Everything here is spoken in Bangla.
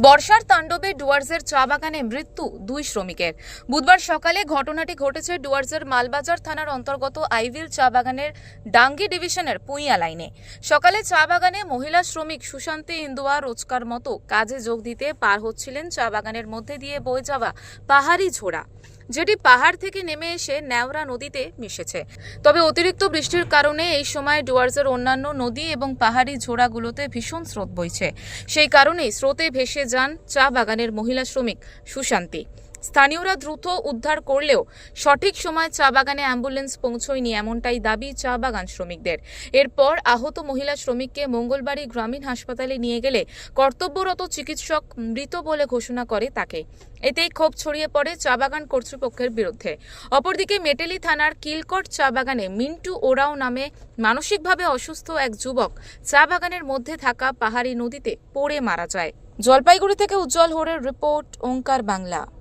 বর্ষার তাণ্ডবে ডুয়ার্সের চা বাগানে মৃত্যু দুই শ্রমিকের। বুধবার সকালে ঘটনাটি ঘটেছে ডুয়ার্সের মালবাজার থানার অন্তর্গত আইভিল চা বাগানের ডাঙ্গি ডিভিশনের পুইয়া লাইনে। সকালে চা বাগানে মহিলা শ্রমিক সুশান্তি ইন্দুয়া রোজকার মতো কাজে যোগ দিতে পার হচ্ছিলেন চা বাগানের মধ্যে দিয়ে বয়ে যাওয়া পাহাড়ি ঝোড়া, যেটি পাহাড় থেকে নেমে এসে নেওরা নদীতে মিশেছে। তবে অতিরিক্ত বৃষ্টির কারণে এই সময় ডুয়ার্সের অন্যান্য নদী এবং পাহাড়ি ঝোড়াগুলোতে ভীষণ স্রোত বইছে। সেই কারণেই স্রোতে ভেসে যান চা বাগানের মহিলা শ্রমিক সুশান্তি। স্থানীয়রা দ্রুত উদ্ধার করলেও সঠিক সময় চা বাগানে অ্যাম্বুলেন্স পৌঁছয়নি, এমনটাই দাবি চা বাগান শ্রমিকদের। এরপর আহত মহিলা শ্রমিককে মঙ্গলবাড়ি গ্রামীণ হাসপাতালে নিয়ে গেলে কর্তব্যরত চিকিৎসক মৃত বলে ঘোষণা করে তাকে। এতেই ক্ষোভ ছড়িয়ে পড়ে চা বাগান কর্তৃপক্ষের বিরুদ্ধে। অপরদিকে মেটেলি থানার কিলকট চা বাগানে মিন্টু ওরাও নামে মানসিকভাবে অসুস্থ এক যুবক চা বাগানের মধ্যে থাকা পাহাড়ি নদীতে পড়ে মারা যায়। জলপাইগুড়ি থেকে উজ্জ্বল হোরের রিপোর্ট, ওঙ্কার বাংলা।